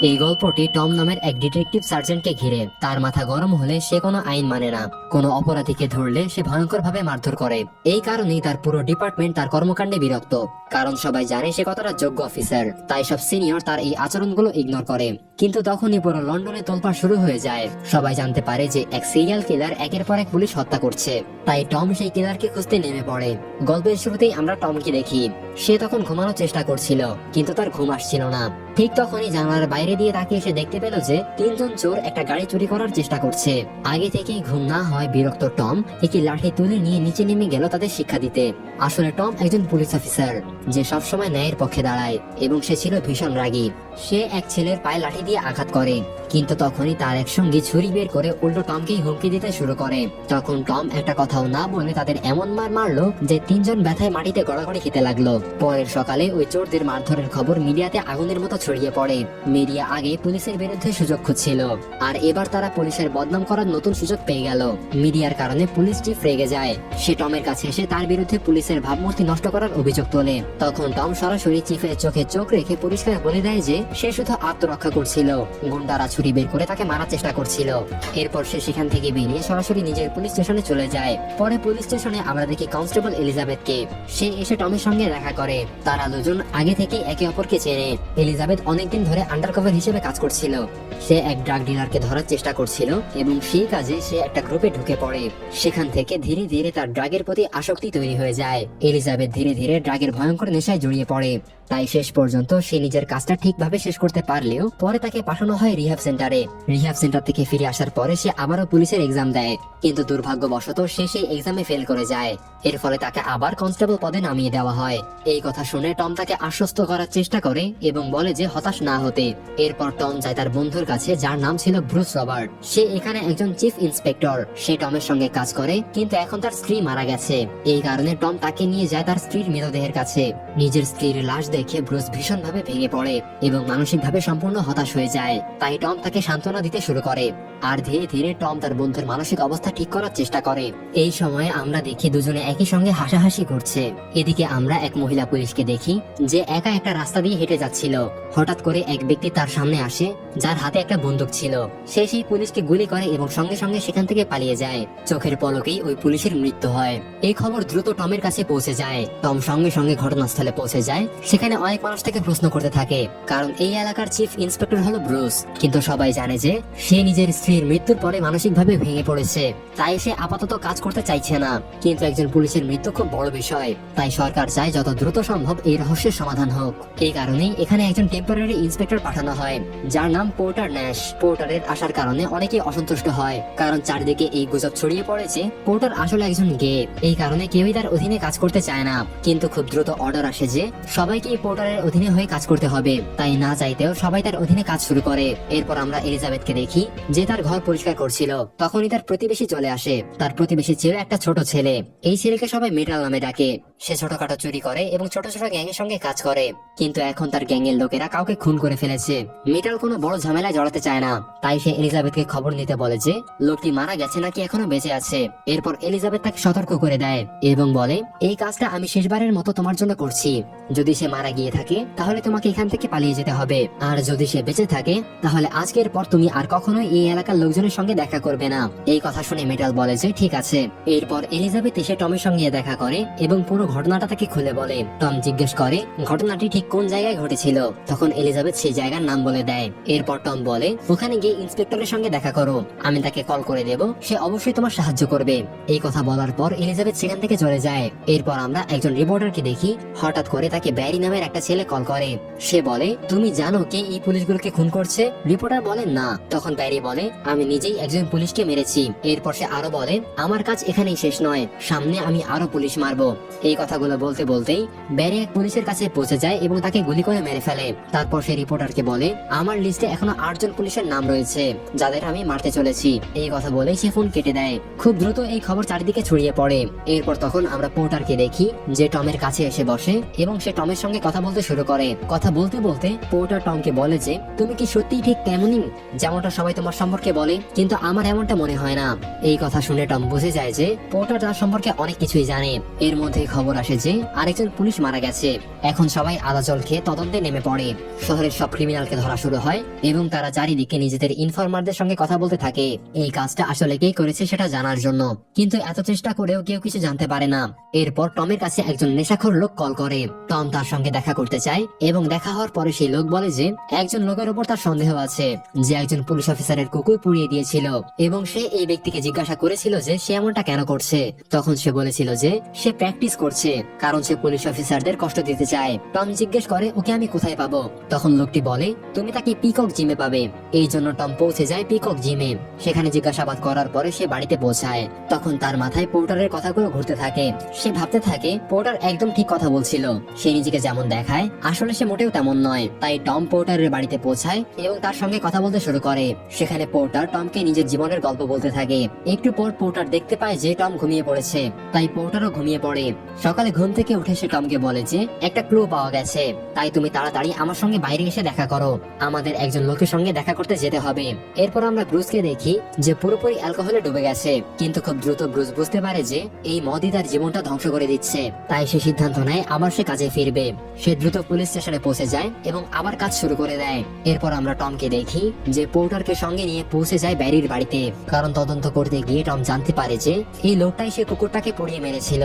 এই গল্পটি টম নামের এক ডিটেকটিভ সার্জেন্টকে ঘিরে। তার মাথা গরম হলে সে কোনো আইন মানে না, কোনো অপরাধীকে ধরলে সে ভয়ঙ্কর ভাবে মারধর করে। এই কারণেই তার পুরো ডিপার্টমেন্ট তার কর্মকাণ্ডে বিরক্ত, কারণ সবাই জানে সে কতটা যোগ্য অফিসার। তাই সব সিনিয়র তার এই আচরণগুলো ইগনোর করে। কিন্তু তখনই পুরো লন্ডনে তোলপাড় শুরু হয়ে যায়। সবাই জানতে পারে যে এক সিরিয়াল কিলার একের পর এক পুলিশ হত্যা করছে। তাই টম সেই কিলারকে খুঁজতে নেমে পড়ে। গল্পের শুরুতেই আমরা টমকে দেখি। সে তখন ঘুমানোর চেষ্টা করছিল, কিন্তু তার ঘুম আসছিল না। ঠিক তখনই জানালার বাইরে দিয়ে তাকিয়ে সে দেখতে পেল যে তিনজন চোর একটা গাড়ি চুরি করার চেষ্টা করছে। আগে থেকেই ঘুম না হয় বিরক্ত টম একটি লাঠি তুলে নিয়ে নিচে নেমে গেল তাদের শিক্ষা দিতে। আসলে টম একজন পুলিশ অফিসার যে সবসময় ন্যায়ের পক্ষে দাঁড়ায়, এবং সে ছিল ভীষণ রাগী। সে এক ছেলের পায়ে লাঠি দিয়ে আঘাত করে, কিন্তু তখনই তার এক সঙ্গী ছুরি বের করে উল্টো টমকেই হুমকি দিতে শুরু করে। তখন টম একটা কথাও না বলে তাদের এমন মার মারলো যে তিনজন ব্যথায় মাটিতে গড়াগড়ি খেতে লাগলো। পরের সকালে ওই চোরদের মারধরের খবর মিডিয়াতে আগুনের মতো ছড়িয়ে পড়ে। মিডিয়া আগে পুলিশের বিরুদ্ধে সুযোগ খুঁজছিল, আর এবার তারা পুলিশের বদনাম করার নতুন সুযোগ পেয়ে গেল। মিডিয়ার কারণে পুলিশ চিফ রেগে যায়। সে টমের কাছে এসে তার বিরুদ্ধে পুলিশের ভাবমূর্তি নষ্ট করার অভিযোগ তোলে। তখন টম সরাসরি চিফের চোখে চোখ রেখে পরিষ্কার বলে দেয় যে সে শুধু আত্মরক্ষা করছিল, গুন্ডারা ছুরি বের করে তাকে মারার চেষ্টা করছিল। এরপর সে সেখান থেকে বেরিয়ে সরাসরি নিজের পুলিশ স্টেশনে চলে যায়। পরে পুলিশ স্টেশনে আমরা দেখি কনস্টেবল এলিজাবেথকে। সে এসে টমের সঙ্গে দেখা করে। তারা দুজন আগে থেকে একে অপরকে চেনে। এলিজাবেথ অনেকদিন ধরে আন্ডারকভার হিসেবে কাজ করছিল। সে এক ড্রাগ ডিলারকে ধরার চেষ্টা করছিল, এবং সেই কাজে সে একটা গ্রুপে ঢুকে পড়ে। সেখান থেকে ধীরে ধীরে তার ড্রাগের প্রতি আসক্তি তৈরি হয়ে যায়। এলিজাবেথ ধীরে ধীরে ড্রাগের ভয়ঙ্কর নেশায় জড়িয়ে পড়ে। তাই শেষ পর্যন্ত সে নিজের কাজটা ঠিকভাবে শেষ করতে পারলেও পরে তাকে পাঠানো হয় রিহ্যাব সেন্টারে। রিহ্যাব সেন্টার থেকে ফিরে আসার পরে সে আবারও পুলিশের এক্সাম দেয়, কিন্তু দুর্ভাগ্যবশত সে সেই এক্সামে ফেল করে যায়। এর ফলে তাকে আবার কনস্টেবল পদে নামিয়ে দেওয়া হয়। এই কথা শুনে টম তাকে আশ্বস্ত করার চেষ্টা করে এবং বলে যে হতাশ না হতে। এরপর টম যায় তার বন্ধুর কাছে, যার নাম ছিল ব্রুস রবার্ট। সে এখানে একজন চিফ ইন্সপেক্টর। সে টমের সঙ্গে কাজ করে, কিন্তু এখন তার স্ত্রী মারা গেছে। এই কারণে টম তাকে নিয়ে যায় তার স্ত্রীর মৃতদেহের কাছে। নিজের স্ত্রীর লাশ দেখে ব্রুস ভীষণ ভাবে ভেঙে পড়ে এবং মানসিকভাবে সম্পূর্ণ হতাশ হয়ে যায়। তাই টম তাকে সান্ত্বনা দিতে শুরু করে, আর ধীরে ধীরে টম তার বন্ধুর মানসিক অবস্থা ঠিক করার চেষ্টা করে। এই সময় আমরা দেখি দুজনে একই সঙ্গে হাসাহাসি করছে। এদিকে আমরা এক মহিলা পুলিশকে দেখি যে একা একটা রাস্তা দিয়ে হেঁটে যাচ্ছিল। হঠাৎ করে এক ব্যক্তি তার সামনে আসে, যার হাতে একটা বন্দুক ছিল। সে সেই পুলিশকে গুলি করে এবং সঙ্গে সঙ্গে সেখান থেকে পালিয়ে যায়। চোখের পলকেই ওই পুলিশের মৃত্যু হয়। এই খবর দ্রুত টমের কাছে পৌঁছে যায়। টম সঙ্গে সঙ্গে ঘটনাস্থলে পৌঁছে যায়। সেখানে অনেক মানুষ থেকে প্রশ্ন করতে থাকে, কারণ এই এলাকার চিফ ইন্সপেক্টর হলো ব্রুস। কিন্তু সবাই জানে যে সে নিজের স্ত্রীর মৃত্যুর পরে মানসিকভাবে ভেঙে পড়েছে, তাই সে আপাতত কাজ করতে চাইছে না। কিন্তু একজন পুলিশের মৃত্যু খুব বড় বিষয়, তাই সরকার চায় যত দ্রুত সম্ভব এই রহস্যের সমাধান হোক। এই কারণেই এখানে একজন টেম্পোরারি ইন্সপেক্টর পাঠানো হয়, যার নাম পোর্টার ন্যাশ। পোর্টারের আসার কারণে অনেকে অসন্তুষ্ট হয়, কারণ চারদিকে এই গুজব ছড়িয়ে পড়েছে পোর্টার আসলে একজন গে। এই কারণে কেউই তার অধীনে কাজ করতে চায় না। কিন্তু খুব দ্রুত অর্ডার আসে যে সবাইকে পোর্টারের অধীনে হয়ে কাজ করতে হবে। তাই না চাইতেও সবাই তার অধীনে কাজ শুরু করে। এরপর আমরা এলিজাবেথকে দেখি যে তার ঘর পরিষ্কার করছিল। তখনই তার প্রতিবেশী চলে আসে। তার প্রতিবেশী ছিল একটা ছোট ছেলে। এই ছেলেকে সবাই মেটাল নামে ডাকে। সে ছোটখাটো চুরি করে এবং ছোট ছোট গ্যাং এর সঙ্গে কাজ করে, কিন্তু এখন তার গ্যাং এর লোকেরা কাউকে খুন করে ফেলেছে। মেটাল কোনো বড় ঝামেলায় জড়াতে চায় না, তাই সে এলিজাবেথকে খবর নিতে বলে যে লোকটি মারা গেছে নাকি এখনো বেঁচে আছে। এরপর এলিজাবেথ তাকে সতর্ক করে দেয় এবং বলে, এই কাজটা আমি শেষবারের মতো তোমার জন্য করছি। যদি সে মারা গিয়ে থাকে তাহলে তোমাকে এখান থেকে পালিয়ে যেতে হবে, আর যদি সে বেঁচে থাকে তাহলে আজকের পর তুমি আর কখনোই এই এলাকার লোকজনের সঙ্গে দেখা করবে না। এই কথা শুনে মেটাল বলে যে ঠিক আছে। এরপর এলিজাবেথ এসে টমের সঙ্গে দেখা করে এবং পুরো ঘটনাটা তাকে খুলে বলে। টম জিজ্ঞেস করে ঘটনাটি ঠিক কোন জায়গায় ঘটেছিল। তখন এলিজাবেথ সেই জায়গার নাম বলে দেয়। এরপর টম বলে, ওখানে গিয়ে ইন্সপেক্টরের সঙ্গে দেখা করো, আমি তাকে কল করে দেব, সে অবশ্যই তোমার সাহায্য করবে। এই কথা বলার পর এলিজাবেথ সেখান থেকে চলে যায়। এরপর আমরা একজন রিপোর্টারকে দেখি। হঠাৎ করে তাকে ব্যারি নামের একটা ছেলে কল করে। সে বলে, তুমি জানো কে এই পুলিশগুলোকে খুন করছে? রিপোর্টার বলে না। তখন ব্যারি বলে, আমি নিজেই একজন পুলিশকে মেরেছি। এরপর সে আরো বলে, আমার কাজ এখানেই শেষ নয়, সামনে আমি আরো পুলিশ মারবো। এই কথাগুলো বলতে বলতেই ব্যারি এক পুলিশের কাছে পৌঁছে যায় এবং তাকে গুলি করে মেরে ফেলে। তারপর সে রিপোর্টারকে বলে, আমার লিস্টে এখনো 8 জন পুলিশের নাম রয়েছে। রয়েছে যাদের আমি মারতে চলেছি। এই কথা বলে সে ফোন কেটে দেয়। খুব দ্রুত এই খবর চারিদিকে ছড়িয়ে পড়ে। এরপর তখন আমরা পোর্টারকে দেখি যে টমের কাছে এসে বসে এবং সে টমের সঙ্গে কথা বলতে শুরু করে। কথা বলতে বলতে পোর্টার টমকে বলে যে তুমি কি সত্যিই ঠিক তেমনই যেমনটা সবাই তোমার সম্পর্কে বলে, কিন্তু আমার এমনটা মনে হয় না। এই কথা শুনে টম বুঝে যায় যে পোর্টার তার সম্পর্কে অনেক কিছুই জানে। এর মধ্যে খবর আসে যে আরেকজন পুলিশ মারা গেছে। এখন সবাই আদা জল খেয়ে তদন্তে নেমে পড়ে। শহরের সব ক্রিমিনালকে ধরা শুরু হয় এবং তারা চারিদিকে নিজেদের ইনফরমারদের সঙ্গে কথা বলতে থাকে এই কাজটা আসলে কে করেছে সেটা জানার জন্য। কিন্তু এত চেষ্টা করেও কেউ কিছু জানতে পারে না। এরপর টমের কাছে একজন নেশাখোর লোক কল করে। টম তার সঙ্গে দেখা করতে চায় এবং দেখা হওয়ার পরে সেই লোক বলে যে একজন লোকের উপর তার সন্দেহ আছে যে একজন পুলিশ অফিসারের কুকুর পুড়িয়ে দিয়েছিল এবং সে এই ব্যক্তিকে জিজ্ঞাসা করেছিল যে সে এমনটা কেন করছে। তখন সে বলেছিল যে সে প্র্যাকটিস করছে কারণ সে পুলিশ অফিসারদের কষ্ট দিতে চায়। টম জিজ্ঞেস করে ওকে আমি কোথায় পাবো। তখন লোকটি বলে তুমি তাকে পিকক জিমে পাবে। এই জন্য টম পৌঁছে যায় পিকক জিমে। সেখানে জিজ্ঞাসাবাদ করার পরে সে বাড়িতে পৌঁছায়। তখন তার মাথায় পোর্টারের কথাগুলো ঘুরতে থাকে। সে ভাবতে থাকে পোর্টার একদম ঠিক কথা বলছিল। সে নিজেকে যেমন দেখায় আসলে সে মোটেও তেমন নয়। তাই টম পোর্টারের বাড়িতে পৌঁছায় এবং তার সঙ্গে কথা বলতে শুরু করে। সেখানে পোর্টার টমকে নিজের জীবনের গল্প বলতে থাকে। একটু পর পোর্টার দেখতে পায় যে টম ঘুমিয়ে পড়েছে, তাই পোর্টারও ঘুমিয়ে পড়ে। সকালে ঘুম থেকে উঠে সে টমকে বলে যে একটা ক্লু পাওয়া গেছে, তাই তুমি তাড়াতাড়ি আমার সঙ্গে বাইরে এসে দেখা করো। আমাদের একজন লোকের সঙ্গে দেখা করতে যেতে হবে। এরপর আমরা ব্রুসকে দেখি যে পুরোপুরি অ্যালকোহলে ডুবে গেছে, কিন্তু খুব দ্রুত ব্রুস বুঝতে পারে যে এই মদই তার জীবনটা ধ্বংস করে দিচ্ছে। তাই সে সিদ্ধান্ত নেয় আবার সে কাজে ফিরবে। সে দ্রুত পুলিশ স্টেশনে পৌঁছে যায় এবং আবার কাজ শুরু করে দেয়। এরপর আমরা টমকে দেখি যে পোর্টারকে সঙ্গে নিয়ে পৌঁছে যায় ব্যারির বাড়িতে, কারণ তদন্ত করতে গিয়ে টম জানতে পারে যে এই লোকটাই সে কুকুরটাকে পুড়িয়ে মেরেছিল।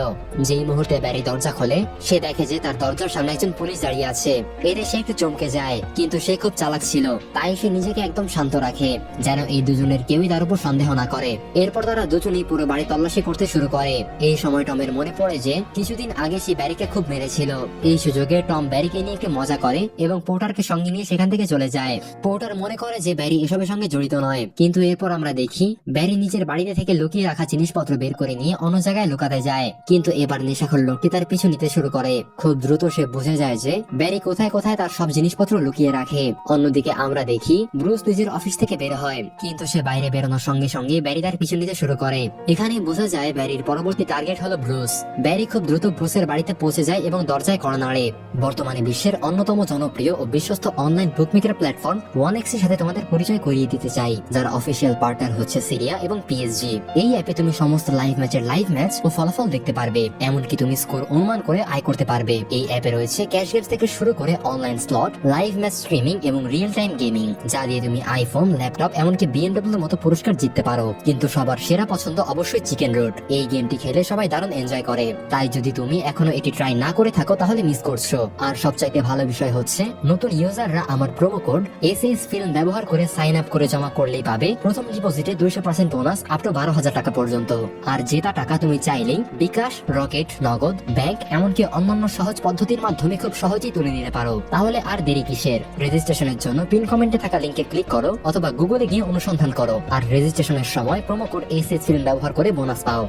যেই মুহূর্তে ব্যারি দরজা খোলে সে দেখে যে তার দরজার সামনে একজন পুলিশ দাঁড়িয়ে আছে। এতে সে একটু চমকে যায়, কিন্তু সে খুব চালাক ছিল তাই সে নিজেকে একদম শান্ত রাখে যেন এই দুজনের কেউই তার উপর সন্দেহ না করে। এরপর তারা দুজনেই পুরো বাড়ি তল্লাশি করতে শুরু করে। এই সময় টমের মনে পড়ে যে কিছুদিন আগে সে ব্যারিকে খুব মেরেছিল। এই সুযোগে টম ব্যারিকে নিয়ে একটু মজা করে এবং পোর্টারকে সঙ্গে নিয়ে সেখান থেকে চলে যায়। পোর্টার মনে করে যে ব্যারি এসবের সঙ্গে জড়িত নয়, কিন্তু এরপর আমরা দেখি ব্যারি নিজের বাড়িতে থেকে লুকিয়ে রাখা জিনিসপত্র বের করে নিয়ে অন্য জায়গায় লুকাতে যায়। কিন্তু এবার নেশাখোর লোকটি তার পিছু নিতে শুরু করে। খুব দ্রুত সে বুঝে যায় যে ব্যারি কোথায় কোথায় তার সব জিনিসপত্র লুকিয়ে রাখে। অন্যদিকে আমরা দেখি ব্রুস নিজের অফিস থেকে বের হয়, কিন্তু সে বাইরে বেরোনোর সঙ্গে সঙ্গে ব্যারি তার পিছু নিতে শুরু করে। এখানে বোঝা যায় ব্যারির পরবর্তী টার্গেট হলো ব্রুস। ব্যারি খুব দ্রুত ব্রুসের বাড়িতে পৌঁছে যায় এবং দরজায় কড়া নাড়ে। বর্তমানে বিশ্বের অন্যতম জনপ্রিয় ও বিশ্বস্ত অনলাইন বুকমেকার প্ল্যাটফর্ম 1x এর সাথে তোমাদের পরিচয় করিয়ে দিতে চাই, যার অফিসিয়াল পার্টনার হচ্ছে সিরিয়া এবং পিএসজি। এই অ্যাপে তুমি সমস্ত লাইভ ম্যাচের লাইভ ম্যাচ ও ফলাফল দেখতে পারবে, এমনকি তুমি স্কোর অনুমান করে আয় করতে পারবে। এই অ্যাপে রয়েছে ক্যাশ গেমস থেকে শুরু করে online slot, live match streaming এবং রিয়েল টাইম গেমিং, যা দিয়ে তুমি আইফোন, ল্যাপটপ এমনকি বিএমডব্লিউ এর মতো পুরস্কার জিততে পারো। কিন্তু সবার সেরা পছন্দ অবশ্যই চিকেন রুট। এই গেমটি খেলে সবাই দারুণ এনজয় করে, তাই যদি তুমি এখনো এটি ট্রাই না করে থাকো তাহলে মিস করছো। আর সবচাইতে ভালো বিষয় হচ্ছে নতুন ইউজাররা আমার প্রোমো কোড এসএস ফিল্ম ব্যবহার করে সাইন আপ করে জমা করলেই পাবে প্রথম ডিপোজিটে 200% বোনাস আপ টু 12,000 টাকা পর্যন্ত। আর জেতা টাকা তুমি চাইলেই বিকাশ, রকেট, নগদ, ব্যাংক এমনকি অন্যান্য সহজ পদ্ধতির মাধ্যমে খুব সহজেই তুলে নিতে পারো। তাহলে আর দেরি কিসের? রেজিস্ট্রেশনের জন্য পিন কমেন্টে থাকা লিংকে ক্লিক করো অথবা গুগলে গিয়ে অনুসন্ধান করো আর রেজিস্ট্রেশনের সময় প্রোমো কোড এসএস ফিল্ম ব্যবহার করে বোনাস পাও।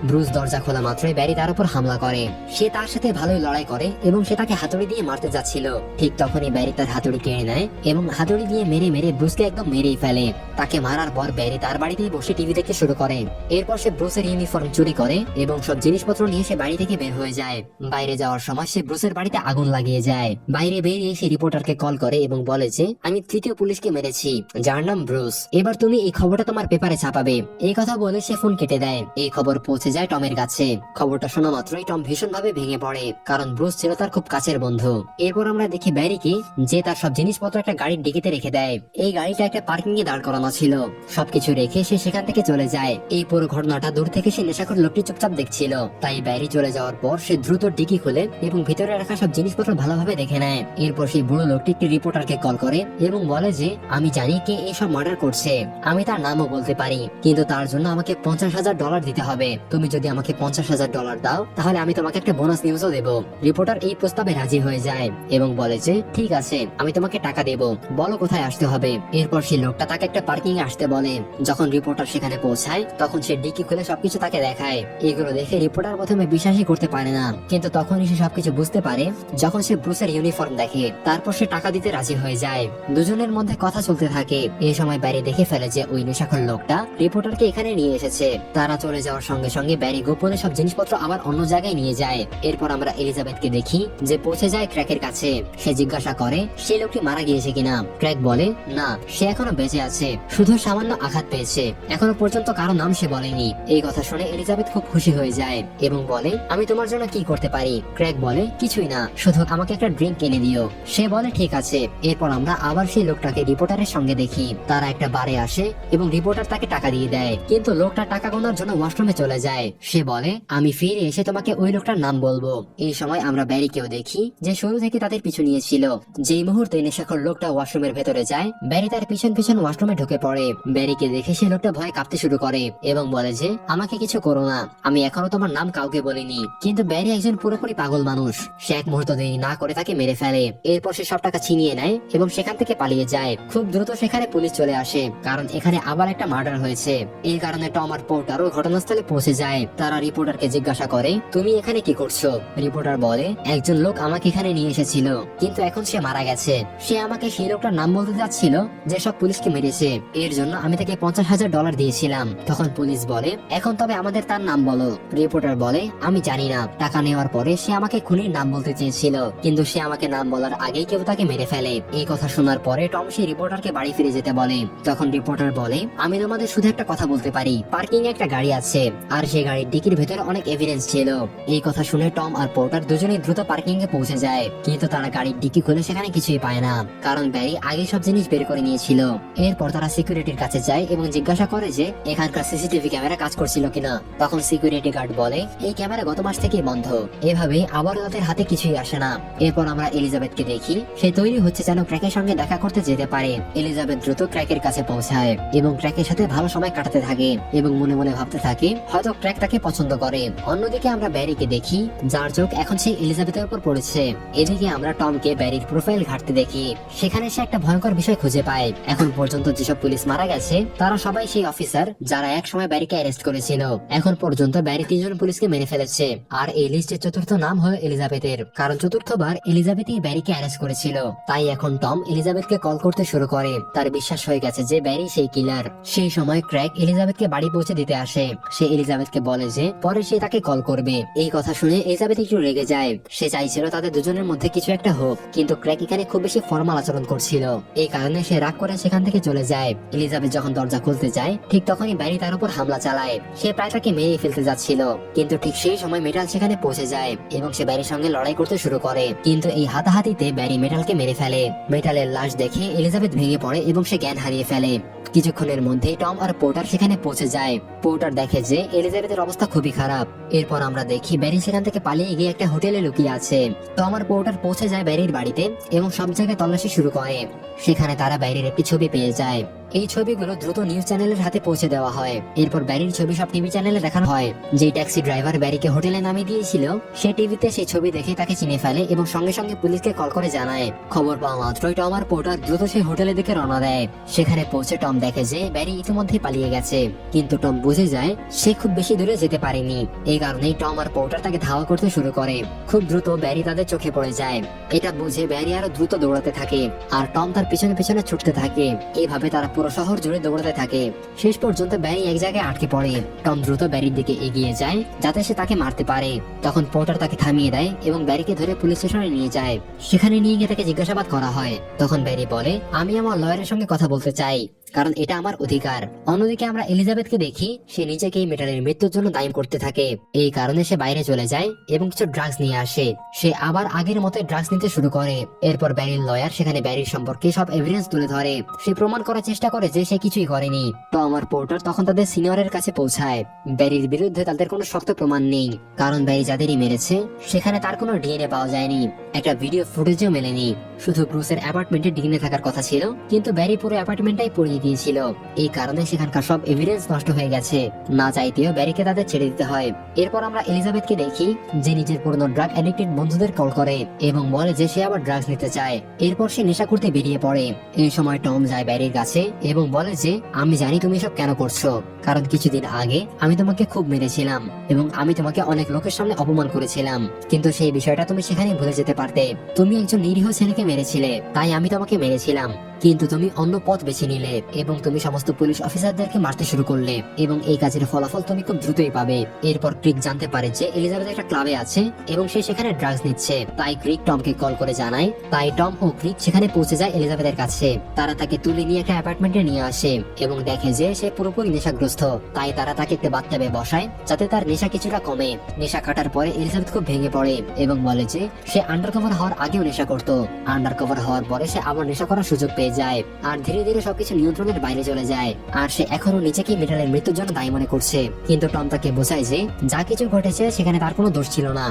ব্রুস দরজা খোলা মাত্রই ব্যারি তার উপর হামলা করে। সে তার সাথে ভালোই লড়াই করে এবং সে তাকে হাতুড়ি দিয়ে মারতে যাচ্ছিল। ঠিক তখনই ব্যারি তার হাতুড়ি কেড়ে নেয় এবং হাতুড়ি দিয়ে মেরে মেরে ব্রুসকে একদম মেরেই ফেলে। তাকে মারার পর ব্যারি তার বাড়িতেই বসে টিভি দেখতে শুরু করে। এরপর সে ব্রুসের ইউনিফর্ম চুরি করে এবং সব জিনিসপত্র নিয়ে সে বাড়ি থেকে বের হয়ে যায়। বাইরে যাওয়ার সময় সে ব্রুসের বাড়িতে আগুন লাগিয়ে যায়। বাইরে বেরিয়ে সে রিপোর্টারকে কল করে এবং বলে যে আমি তৃতীয় পুলিশকে মেরেছি, যার নাম ব্রুস। এবার তুমি এই খবরটা তোমার পেপারে ছাপাবে। এই কথা বলে সে ফোন কেটে দেয়। এই খবর পৌঁছে যায় টমের কাছে। খবরটা শোনা মাত্রই টম ভীষণভাবে ভেঙে পড়ে, কারণ ব্রুস ছিল তার খুব কাছের বন্ধু। এরপর আমরা দেখি ব্যারিকে যে তার সব জিনিসপত্র একটা গাড়ির ডিকিতে রেখে দেয়। এই গাড়িটা একটা পার্কিং এ দাঁড় করানো ছিল। সবকিছু রেখে সে সেখান থেকে চলে যায়। এই পুরো ঘটনাটা দূর থেকে সে নেশাখোর লোকটি চুপচাপ দেখছিল। তাই ব্যারি চলে যাওয়ার পর সে দ্রুত ডিকি খুলে এবং ভিতরে রাখা সব জিনিসপত্র ভালোভাবে দেখে নেয়। এরপর সেই বুড়ো লোকটি একটি রিপোর্টারকে কল করে এবং বলে যে আমি জানি কে এইসব মার্ডার করছে, আমি তার নামও বলতে পারি, কিন্তু তার জন্য আমাকে $50,000 দিতে হবে। তুমি তুমি যদি আমাকে $50,000 দাও তাহলে আমি তোমাকে একটা বোনাস নিউজও দেবো। রিপোর্টার এই প্রস্তাবে রাজি হয়ে যায় এবং বলে যে ঠিক আছে, আমি তোমাকে টাকা দেবো, বলো কোথায় আসতে হবে। এরপর সেই লোকটা তাকে একটা পার্কিং এ আসতে বলে। যখন রিপোর্টার সেখানে পৌঁছায় তখন সে ডিকি খুলে সবকিছু তাকে দেখায়। এগুলো দেখে রিপোর্টার প্রথমে বিশ্বাসই করতে পারে না, কিন্তু তখনই সে সবকিছু বুঝতে পারে যখন সে ব্রুসের ইউনিফর্ম দেখে। তারপর সে টাকা দিতে রাজি হয়ে যায়। দুজনের মধ্যে কথা চলতে থাকে। এই সময় ব্যারি দেখে ফেলে যে ওই নেশাখোর লোকটা রিপোর্টারকে এখানে নিয়ে এসেছে। তারা চলে যাওয়ার সঙ্গে সঙ্গে ব্যারি গোপনে সব জিনিসপত্র আবার অন্য জায়গায় নিয়ে যায়। এরপর আমরা এলিজাবেথকে দেখি যে পৌঁছে যায় ক্র্যাকের কাছে। সে জিজ্ঞাসা করে সেই লোকটি মারা গিয়েছে কিনা। ক্র্যাক বলে না, সে এখনো বেঁচে আছে, শুধু সামান্য আঘাত পেয়েছে, এখনো পর্যন্ত কারো নাম সে বলেনি। এই কথা শুনে এলিজাবেথ খুব খুশি হয়ে যায় এবং বলে আমি তোমার জন্য কি করতে পারি। ক্র্যাক বলে কিছুই না, শুধু আমাকে একটা ড্রিঙ্ক এনে দিও। সে বলে ঠিক আছে। এরপর আমরা আবার সেই লোকটাকে রিপোর্টারের সঙ্গে দেখি। তারা একটা বারে আসে এবং রিপোর্টার তাকে টাকা দিয়ে দেয়, কিন্তু লোকটা টাকা গোনার জন্য ওয়াশরুমে চলে যায়। সে বলে আমি ফিরে এসে তোমাকে ওই লোকটার নাম বলবো। এই সময় আমরা ব্যারিকেও দেখি যে শুরু থেকে তাদের পিছু নিয়েছিল। যেই মুহূর্তে নেশাখোর লোকটা ওয়াশরুমের ভেতরে যায়, ব্যারি তার পিছন পিছন ওয়াশরুমে ঢুকে পড়ে। ব্যারিকে দেখে সে লোকটা ভয় কাঁপতে শুরু করে এবং বলে যে আমাকে কিছু করো না, আমি এখনো তোমার নাম কাউকে বলিনি। কিন্তু ব্যারি একজন পুরোপুরি পাগল মানুষ। সে এক মুহূর্ত দেরি না করে তাকে মেরে ফেলে। এরপর সে সব টাকা ছিনিয়ে নেয় এবং সেখান থেকে পালিয়ে যায়। খুব দ্রুত সেখানে পুলিশ চলে আসে, কারণ এখানে আবার একটা মার্ডার হয়েছে। এই কারণে টম আর পোর্টারও ঘটনাস্থলে পৌঁছে যায়। তারা রিপোর্টারকে জিজ্ঞাসা করে তুমি এখানে কি করছো। রিপোর্টার বলে একজন লোক আমাকে এখানে নিয়ে এসেছিল, কিন্তু এখন সে মারা গেছে। সে আমাকে সেই লোকটার নাম বলতে যাচ্ছিল যে সব পুলিশকে মেরেছে। এর জন্য আমি তাকে $50,000 দিয়েছিলাম। তখন পুলিশ বলে এখন তবে আমাদের তার নাম বলো। রিপোর্টার বলে আমি জানি না। টাকা নেওয়ার পরে সে আমাকে খুনির নাম বলতে চেয়েছিল, কিন্তু সে আমাকে নাম বলার আগেই কেউ তাকে মেরে ফেলে। এই কথা শোনার পরে টম সেই রিপোর্টারকে বাড়ি ফিরে যেতে বলে। তখন রিপোর্টার বলে আমি তোমাদের শুধু একটা কথা বলতে পারি, পার্কিং এ একটা গাড়ি আছে আর সেই গাড়ির ডিকির ভেতরে অনেক এভিডেন্স ছিল। এই কথা শুনে টম আর পোর্টার দুজনেই দ্রুত পার্কিং এ পৌঁছে যায়, কিন্তু তারা গাড়ির ডিকি খুলে সেখানে কিছুই পায় না, কারণ ব্যারি আগে সব জিনিস বের করে নিয়েছিল। এরপর তারা সিকিউরিটির কাছে যায় এবং জিজ্ঞাসা করে যে এখানকার সিসিটিভি ক্যামেরা কাজ করছিল কিনা। তখন সিকিউরিটি গার্ড বলে এই ক্যামেরা গত মাস থেকেই বন্ধ। এভাবে আবার তাদের হাতে কিছুই আসে না। এরপর আমরা এলিজাবেথকে দেখি সে তৈরি হচ্ছে যেন ক্র্যাকের সঙ্গে দেখা করতে যেতে পারে। এলিজাবেথ দ্রুত ক্র্যাকের কাছে পৌঁছায় এবং ক্র্যাকের সাথে ভালো সময় কাটাতে থাকে এবং মনে মনে ভাবতে থাকে হয়তো ক্র্যাক তাকে পছন্দ করে। অন্যদিকে আমরা ব্যারিকে দেখি যার চোখ এখন সেই এলিজাবেথের উপর পড়েছে। এদিকে আমরা টমকে ব্যারির প্রোফাইল ঘাটতে দেখি। সেখানে সে একটা ভয়ঙ্কর বিষয় খুঁজে পায়। এখন পর্যন্ত যেসব পুলিশ মারা গেছে তারা সবাই সেই অফিসার যারা এক সময় ব্যারিকে অ্যারেস্ট করেছিল। এখন পর্যন্ত ব্যারি 3 জন পুলিশকে মেরে ফেলেছে। আর এই লিস্টের চতুর্থ নাম হলো এলিজাবেথের, কারণ চতুর্থবার এলিজাবেথই ব্যারিকে অ্যারেস্ট করেছিল। তাই এখন টম এলিজাবেথকে কল করতে শুরু করে। তার বিশ্বাস হয়ে গেছে যে ব্যারি সেই কিলার। সেই সময় ক্র্যাক এলিজাবেথকে বাড়ি পৌঁছে দিতে আসে। সে এলিজাবেথকে বলে যে পরে সে তাকে কল করবে। এই কথা শুনে এলিজাবেথ একটু রেগে যায়। সে চাইছিল তাদের দুজনের মধ্যে কিছু একটা হোক, কিন্তু ক্র্যাক এখানে খুব বেশি ফর্মাল আচরণ করছিল। এই কারণে সে রাগ করে সেখান থেকে চলে যায়। এলিজাবেথ যখন দরজা খুলতে যায় ঠিক তখনই ব্যারি তার উপর হামলা চালায়। সে প্রায় তাকে মেরে ফেলতে যাচ্ছিল, কিন্তু ঠিক সেই সময় মেটাল সেখানে পৌঁছে যায় এবং সে ব্যারির সঙ্গে লড়াই করতে শুরু করে। কিন্তু এই হাতাহাতিতে ব্যারি মেটালকে মেরে ফেলে। মেটালের লাশ দেখে এলিজাবেথ ভেঙে পড়ে এবং সে জ্ঞান হারিয়ে ফেলে। কিছুক্ষণের মধ্যেই টম আর পোর্টার সেখানে পৌঁছে যায়। পোর্টার দেখে যে এলিজাবেথের অবস্থা খুবই খারাপ। এরপর আমরা দেখি ব্যারি সেখান থেকে পালিয়ে গিয়ে একটা হোটেলে লুকিয়ে আছে। টম আর পোর্টার পৌঁছে যায় ব্যারির বাড়িতে এবং সব জায়গায় তল্লাশি শুরু করে। সেখানে তারা ব্যারির একটি ছবি পেয়ে যায়। এই ছবিগুলো দ্রুত নিউজ চ্যানেলের হাতে পৌঁছে দেওয়া হয়। এরপর ব্যারির ছবি সব টিভি চ্যানেলে দেখানো হয়। যে ট্যাক্সি ড্রাইভার ব্যারিকে হোটেলে নামিয়ে দিয়েছিল সে টিভিতে সেই ছবি দেখে তাকে চিনে ফেলে এবং সঙ্গে সঙ্গে পুলিশকে কল করে জানায়। খবর পাওয়া মাত্রই টম আর পোর্টার দ্রুত সেই হোটেলের দিকে রওনা দেয়। সেখানে পৌঁছে টম দেখে যে ব্যারি ইতিমধ্যে পালিয়ে গেছে, কিন্তু টম বুঝে যায় সে খুব বেশি দূরে যেতে পারেনি। এই কারণেই টম আর পোর্টার তাকে ধাওয়া করতে শুরু করে। খুব দ্রুত ব্যারি তাদের চোখে পড়ে যায়। এটা বুঝে ব্যারি আরো দ্রুত দৌড়াতে থাকে আর টম তার পিছনে পিছনে ছুটতে থাকে। এইভাবে তারা পুরো শহর জুড়ে দৌড়াতে থাকে। শেষ পর্যন্ত ব্যারি এক জায়গায় আটকে পড়ে। টম দ্রুত ব্যারির দিকে এগিয়ে যায় যাতে সে তাকে মারতে পারে। তখন পোর্টার তাকে থামিয়ে দেয় এবং ব্যারিকে ধরে পুলিশ স্টেশনে নিয়ে যায়। সেখানে নিয়ে গিয়ে তাকে জিজ্ঞাসাবাদ করা হয়। তখন ব্যারি বলে আমি আমার লয়ারের সঙ্গে কথা বলতে চাই, কারণ এটা আমার অধিকার। অন্যদিকে আমরা এলিজাবেথকে দেখি সে নিজেকে মেটালের মৃত্যুর জন্য দায়ী করতে থাকে। এই কারণে সে বাইরে চলে যায় এবং কিছু ড্রাগস নিয়ে আসে। সে আবার আগের মতো ড্রাগস নিতে শুরু করে। এরপর ব্যারির লয়ার সেখানে ব্যারির সম্পর্কে সব এভিডেন্স তুলে ধরে। সে প্রমাণ করার চেষ্টা করে যে সে কিছুই করেনি। টম আর পোর্টার তখন তাদের সিনিয়রের কাছে পৌঁছায়। ব্যারির বিরুদ্ধে তাদের কোনো শক্ত প্রমাণ নেই, কারণ ব্যারি যাদেরই মেরেছে সেখানে তার কোনো ডিএনএ পাওয়া যায়নি। একটা ভিডিও ফুটেজও মেলেনি। শুধু ব্রুসের অ্যাপার্টমেন্টে ডিএনএ থাকার কথা ছিল, কিন্তু ব্যারি পুরো অ্যাপার্টমেন্টটাই পুড়িয়ে দিয়েছিল। এই কারণে সেখানকার সব এভিডেন্স নষ্ট হয়ে গেছে। না চাইতেও ব্যারিকে তাদের ছেড়ে দিতে হয়। এরপর আমরা এলিজাবেথকে দেখি যে নিজের পুরনো ড্রাগ অ্যাডিক্টেড বন্ধুদের কল করে এবং বলে যে সে আবার ড্রাগস নিতে চায়। এরপর সে নেশা করতে বেরিয়ে পড়ে। এই সময় টম যায় ব্যারির কাছে এবং বলে যে আমি জানি তুমি সব কেন করছো, কারণ কিছুদিন আগে আমি তোমাকে খুব মেরেছিলাম এবং আমি তোমাকে অনেক লোকের সামনে অপমান করেছিলাম, কিন্তু সেই বিষয়টা তুমি সেখানে ভুলে যেতে পারতে। তুমি একজন নিরীহ ছেলেকে মেরেছিলে, তাই আমি তোমাকে মেরেছিলাম, কিন্তু তুমি অন্য পথ বেছে নিলে এবং তুমি সমস্ত পুলিশ অফিসারদেরকে মারতে শুরু করলে এবং এই কাজের ফলাফল তুমি খুব দ্রুতই পাবে। এরপর ক্রিক জানতে পারে যে এলিজাবেথ একটা ক্লাবে আছে এবং সে সেখানে ড্রাগস নিচ্ছে, তাই ক্রিক টমকে কল করে জানায়। তাই টম ও ক্রিক সেখানে পৌঁছে যায় এলিজাবেথের কাছে। তারা তাকে তুলে নিয়ে একটা অ্যাপার্টমেন্টে নিয়ে আসে এবং দেখে যে সে পুরোপুরি নেশাগ্রস্ত। তাই তারা তাকে একটা বাথটাবে বসায় যাতে তার নেশা কিছুটা কমে। নেশা কাটার পরে এলিজাবেথ খুব ভেঙে পড়ে এবং বলে যে সে আন্ডারকভার হওয়ার আগেও নেশা করতো, আন্ডারকভার হওয়ার পরে সে আবার নেশা করার সুযোগ পেয়ে যায় আর ধীরে ধীরে সবকিছু নিয়ন্ত্রণের বাইরে চলে যায়। আর সে এখনো নিজেকে মেটালের মৃত্যুর জন্য দায়ী মনে করছে, কিন্তু টম তাকে বোঝায় যে যা কিছু ঘটেছে সেখানে তার কোনো দোষ ছিল না।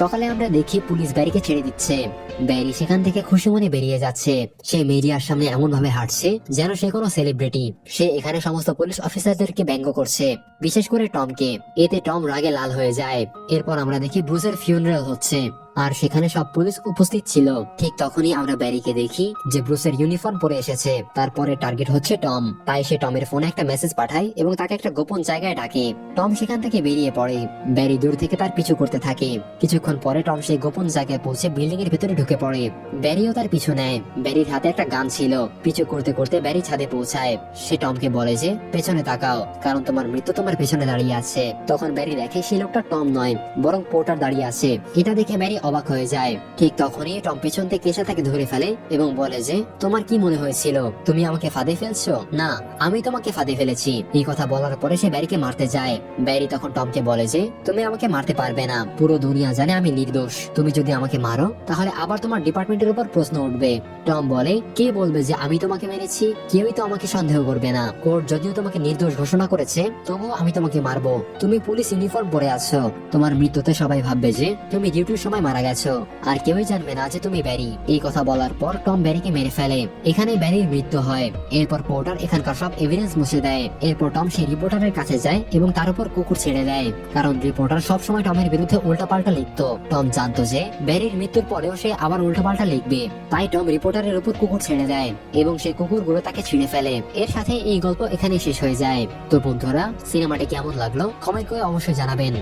সকালে আমরা দেখি পুলিশ ব্যারিকে ছেড়ে দিচ্ছে। ব্যারি সেখান থেকে খুশি মনে বেরিয়ে যাচ্ছে। সে মিডিয়ার সামনে এমন ভাবে হাঁটছে যেন সে কোনো সেলিব্রিটি। সে এখানে সমস্ত পুলিশ অফিসারদেরকে ব্যঙ্গ করছে, বিশেষ করে টমকে। এতে টম রাগে লাল হয়ে যায়। এরপর আমরা দেখি ব্রুসের ফিউনারাল হচ্ছে আর সেখানে সব পুলিশ উপস্থিত ছিল। ঠিক তখনই আমরা ব্যারিকে দেখি যে ব্রুসের ইউনিফর্ম পরে এসেছে। তারপরে টার্গেট হচ্ছে টম, তাই সে টমের ফোনে একটা মেসেজ পাঠায় এবং তাকে একটা গোপন জায়গায় ডাকে। টম সেখান থেকে বেরিয়ে পড়ে। ব্যারি দূর থেকে তার পিছু করতে থাকে। কিছুক্ষণ পরে টম সেই গোপন জায়গায় পৌঁছে বিল্ডিং এর ভিতরে ঢুকে পড়ে। ব্যারিও তার পিছু নেয়। ব্যারির হাতে একটা গান ছিল। পিছু করতে করতে ব্যারি ছাদে পৌঁছায়। সে টমকে বলে যে পেছনে তাকাও, কারণ তোমার মৃত্যু তোমার পেছনে দাঁড়িয়ে আছে। তখন ব্যারি দেখে সেই লোকটা টম নয়, বরং পোর্টার দাঁড়িয়ে আছে। এটা দেখে ব্যারি অবাক হয়ে যায়। ঠিক তখনই টম পেছন থেকে এসে তাকে ধরে ফেলে এবং বলে যে তোমার কি মনে হয়েছিল তুমি আমাকে ফাঁদে ফেলছো? না, আমি তোমাকে ফাঁদে ফেলেছি। এই কথা বলার পরে সে ব্যারিকে মারতে যায়। ব্যারি তখন টমকে বলে যে তুমি আমাকে মারতে পারবে না, পুরো দুনিয়া জানে আমি নির্দোষ। তুমি যদি আমাকে মারো তাহলে আবার তোমার ডিপার্টমেন্টের উপর প্রশ্ন উঠবে। টম বলে কে বলবে যে আমি তোমাকে মেরেছি? কেউই তো আমাকে সন্দেহ করবে না। কোর্ট যদিও তোমাকে নির্দোষ ঘোষণা করেছে, তবুও আমি তোমাকে মারবো। তুমি পুলিশ ইউনিফর্ম পরে আছো, তোমার মৃত্যুতে সবাই ভাববে যে তুমি ডিউটির সময় মারা গেছো, আর কেউই জানবে না যে তুমি ব্যারি। এই কথা বলার পর টম ব্যারিকে মেরে ফেলে। এখানে ব্যারির মৃত্যু হয়। এরপর পোর্টার এখানকার সব এভিডেন্স মুছে দেয়। এরপর টম সেই রিপোর্টারের কাছে যায় এবং তার উপর কুকুর ছেড়ে দেয়, কারণ রিপোর্টার সবসময় টমের বিরুদ্ধে উল্টাপাল্টা লিখতো। টম জানতো যে ব্যারির মৃত্যুর পরেও সে আবার উল্টাপাল্টা লিখবে, তাই টম রিপোর্টারের উপর কুকুর ছেড়ে দেয় এবং সেই কুকুরগুলো তাকে ছিঁড়ে ফেলে। এর সাথে এই গল্প এখানে শেষ হয়ে যায়। তো বন্ধুরা, সিনেমাটি কেমন লাগলো কমেন্ট করে অবশ্যই জানাবেন।